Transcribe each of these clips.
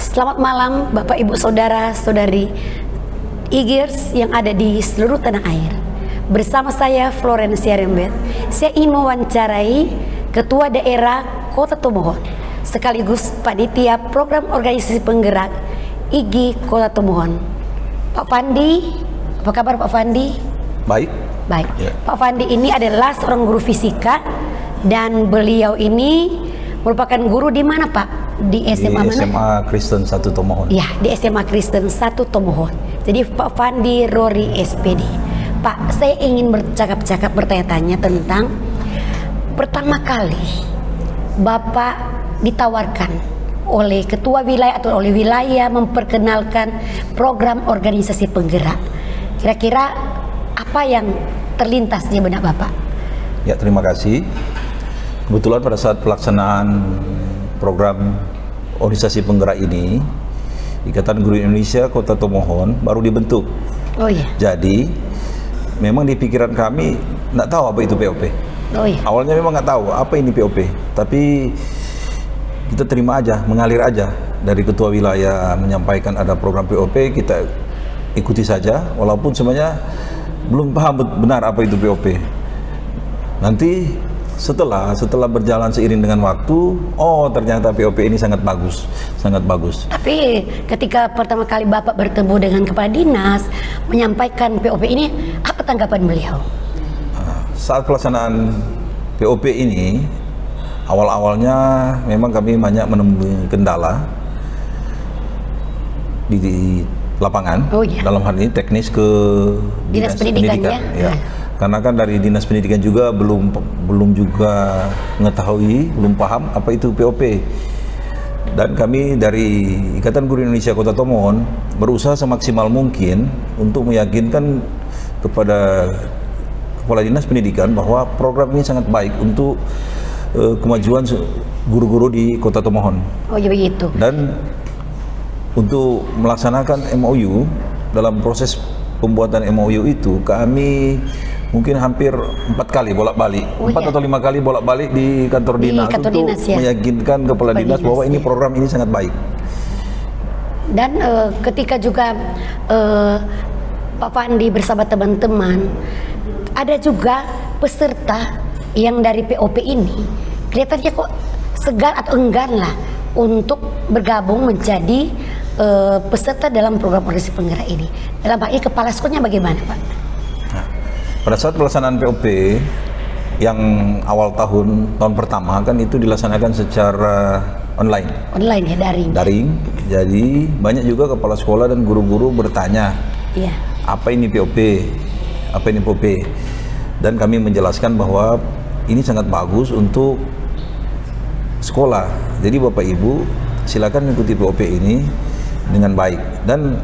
Selamat malam Bapak Ibu Saudara Saudari IGIRS yang ada di seluruh tanah air. Bersama saya Florencia Rembet. Saya ingin mewawancarai Ketua Daerah Kota Tomohon sekaligus Panitia Program Organisasi Penggerak IGI Kota Tomohon. Pak Fandi, apa kabar Pak Fandi? Baik. Baik. Ya. Pak Fandi ini adalah seorang guru fisika dan beliau ini merupakan guru di mana Pak? Di SMA mana? SMA Kristen 1 Tomohon. Ya, di SMA Kristen 1 Tomohon. Jadi Pak Fandi Rory SPD. Pak, saya ingin bercakap-cakap bertanya-tanya tentang pertama kali Bapak ditawarkan oleh ketua wilayah atau oleh wilayah memperkenalkan program organisasi penggerak. Kira-kira apa yang terlintas di benak Bapak? Ya, terima kasih. Kebetulan pada saat pelaksanaan program organisasi penggerak ini, Ikatan Guru Indonesia Kota Tomohon baru dibentuk. Oh iya. Jadi memang di pikiran kami nggak tahu apa itu POP. Oh iya. Awalnya memang nggak tahu apa ini POP, tapi kita terima aja, mengalir aja dari ketua wilayah menyampaikan ada program POP, kita ikuti saja, walaupun sebenarnya belum paham benar apa itu POP. Nanti setelah berjalan seiring dengan waktu, oh ternyata POP ini sangat bagus, sangat bagus. Tapi ketika pertama kali Bapak bertemu dengan kepala dinas menyampaikan POP ini, apa tanggapan beliau? Saat pelaksanaan POP ini, awal-awalnya memang kami banyak menemui kendala di lapangan. Oh, iya. Dalam hal ini teknis ke Dinas Pendidikan ya. Karena kan dari Dinas Pendidikan juga belum juga mengetahui, belum paham apa itu POP. Dan kami dari Ikatan Guru Indonesia Kota Tomohon berusaha semaksimal mungkin untuk meyakinkan kepada Kepala Dinas Pendidikan bahwa program ini sangat baik untuk kemajuan guru-guru di Kota Tomohon. Oh iya begitu. Dan untuk melaksanakan MOU, dalam proses pembuatan MOU itu kami mungkin hampir 4 kali bolak-balik, 4 atau 5 kali bolak-balik di kantor dinas untuk meyakinkan kepala dinas bahwa ini program ini sangat baik. Dan ketika juga Pak Fandi bersama teman-teman, ada juga peserta yang dari POP ini kelihatannya kok segan atau enggan lah untuk bergabung menjadi peserta dalam program organisasi penggerak ini. Dalam hal ini kepala sekolahnya bagaimana Pak? Nah, pada saat pelaksanaan POP yang awal tahun pertama kan itu dilaksanakan secara online. Online ya, daring. Daring. Jadi banyak juga kepala sekolah dan guru-guru bertanya, iya, apa ini POP? Apa ini POP? Dan kami menjelaskan bahwa ini sangat bagus untuk sekolah. Jadi Bapak Ibu silakan mengikuti POP ini dengan baik. Dan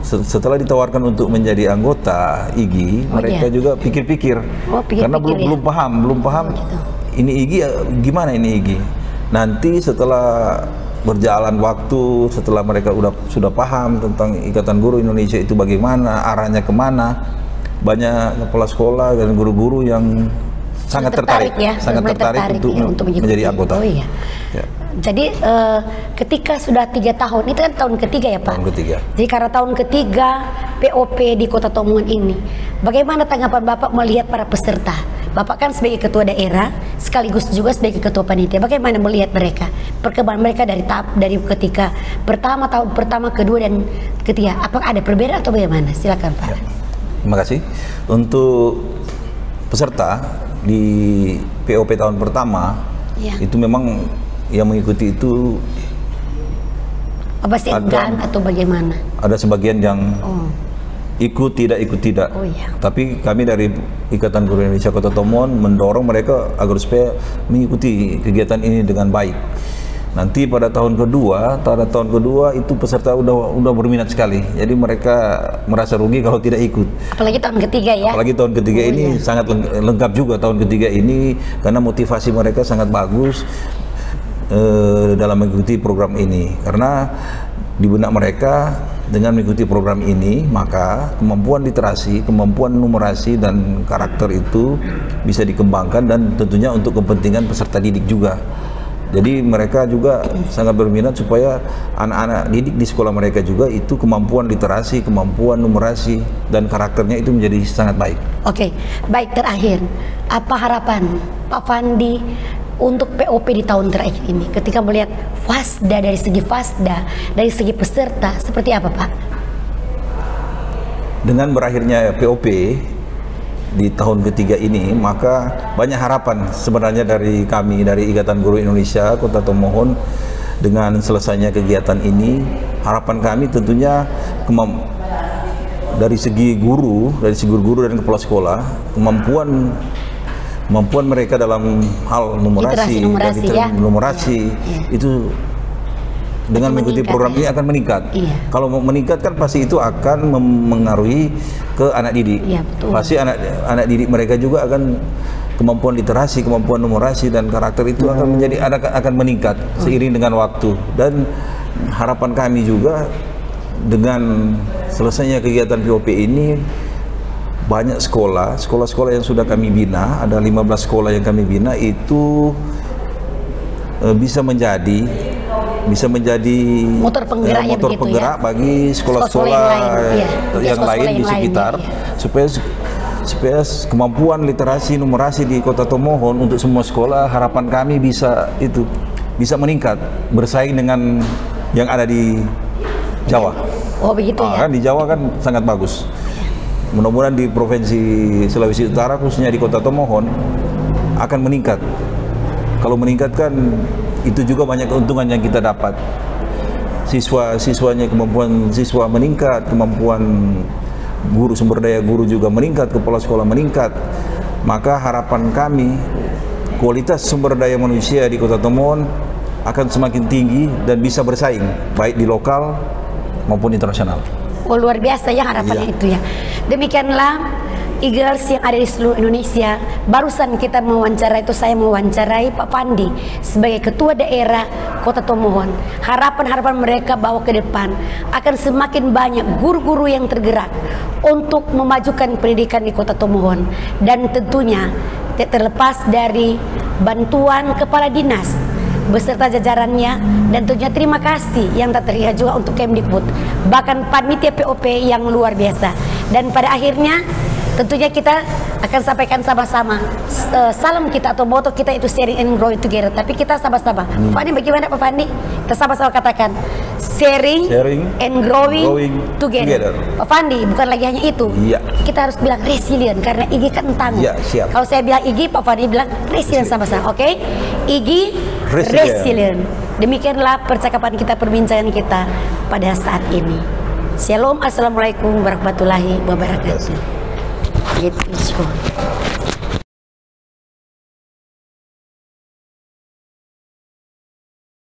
setelah ditawarkan untuk menjadi anggota IGI, mereka juga pikir-pikir, karena belum paham gitu. Ini IGI gimana ini IGI. Nanti setelah berjalan waktu, setelah mereka sudah paham tentang Ikatan Guru Indonesia itu bagaimana, arahnya kemana, banyak kepala sekolah dan guru-guru yang sangat tertarik untuk menjadi anggota. Oh iya. Ya. Jadi ketika sudah 3 tahun, itu kan tahun ketiga ya Pak? Tahun ketiga. Jadi karena tahun ketiga POP di Kota Tomohon ini, bagaimana tanggapan Bapak melihat para peserta? Bapak kan sebagai ketua daerah, sekaligus juga sebagai ketua panitia. Bagaimana melihat mereka? Perkembangan mereka dari ketika pertama, tahun pertama, kedua, dan ketiga. Apakah ada perbedaan atau bagaimana? Silakan Pak. Ya. Terima kasih. Untuk peserta di POP tahun pertama, ya, itu memang yang mengikuti itu apa sih, enggan atau bagaimana? Ada sebagian yang ikut tidak. Oh, iya. Tapi kami dari Ikatan Guru Indonesia Kota Tomohon mendorong mereka agar supaya mengikuti kegiatan ini dengan baik. Nanti pada tahun kedua itu peserta udah berminat sekali. Jadi mereka merasa rugi kalau tidak ikut. Apalagi tahun ketiga ya. Apalagi tahun ketiga ini iya, sangat lengkap juga tahun ketiga ini karena motivasi mereka sangat bagus dalam mengikuti program ini. Karena di benak mereka dengan mengikuti program ini, maka kemampuan literasi, kemampuan numerasi dan karakter itu bisa dikembangkan dan tentunya untuk kepentingan peserta didik juga. Jadi mereka juga sangat berminat supaya anak-anak didik di sekolah mereka juga itu kemampuan literasi, kemampuan numerasi, dan karakternya itu menjadi sangat baik. Oke, baik, terakhir, apa harapan Pak Fandi untuk POP di tahun terakhir ini? Ketika melihat FASDA, dari segi peserta, seperti apa Pak? Dengan berakhirnya POP di tahun ketiga ini, maka banyak harapan sebenarnya dari kami, dari Ikatan Guru Indonesia Kota Tomohon. Dengan selesainya kegiatan ini, harapan kami tentunya dari segi guru dan kepala sekolah, kemampuan mereka dalam hal numerasi itu dengan mengikuti program ini akan meningkat. Kalau mau meningkat kan pasti itu akan mempengaruhi ke anak didik. Pasti anak didik mereka juga akan kemampuan literasi, kemampuan numerasi dan karakter itu akan meningkat seiring dengan waktu. Dan harapan kami juga dengan selesainya kegiatan POP ini, banyak sekolah yang sudah kami bina, ada 15 sekolah yang kami bina itu bisa menjadi motor penggerak bagi sekolah-sekolah yang lain di sekitar, supaya kemampuan literasi numerasi di Kota Tomohon untuk semua sekolah, harapan kami bisa meningkat, bersaing dengan yang ada di Jawa. Oh begitu ya? Kan di Jawa kan sangat bagus. Mudah-mudahan di Provinsi Sulawesi Utara, khususnya di Kota Tomohon, akan meningkat. Kalau meningkat kan itu juga banyak keuntungan yang kita dapat. Siswanya, kemampuan siswa meningkat, kemampuan guru, sumber daya guru juga meningkat, kepala sekolah meningkat. Maka harapan kami, kualitas sumber daya manusia di Kota Tomohon akan semakin tinggi dan bisa bersaing baik di lokal maupun internasional. Oh, luar biasa ya harapannya itu ya. Demikianlah Eagles yang ada di seluruh Indonesia. Barusan kita saya mewawancarai Pak Fandi sebagai Ketua Daerah Kota Tomohon. Harapan mereka bahwa ke depan akan semakin banyak guru-guru yang tergerak untuk memajukan pendidikan di Kota Tomohon. Dan tentunya terlepas dari bantuan Kepala Dinas beserta jajarannya, dan tentunya terima kasih yang tak terlihat juga untuk Kemdikbud, bahkan panitia POP yang luar biasa. Dan pada akhirnya tentunya kita akan sampaikan sama-sama salam kita atau moto kita itu sharing and grow together. Tapi kita sama-sama, Pak Fandi bagaimana Pak Fandi? Kita sama-sama katakan sharing and growing together. Pak Fandi, bukan lagi hanya itu, kita harus bilang resilient karena IG kan tangguh. Kalau saya bilang IG, Pak Fandi bilang resilient sama-sama. Oke? IG resilient. Demikianlah percakapan kita, perbincangan kita pada saat ini. Shalom, assalamualaikum warahmatullahi wabarakatuh. Gitu.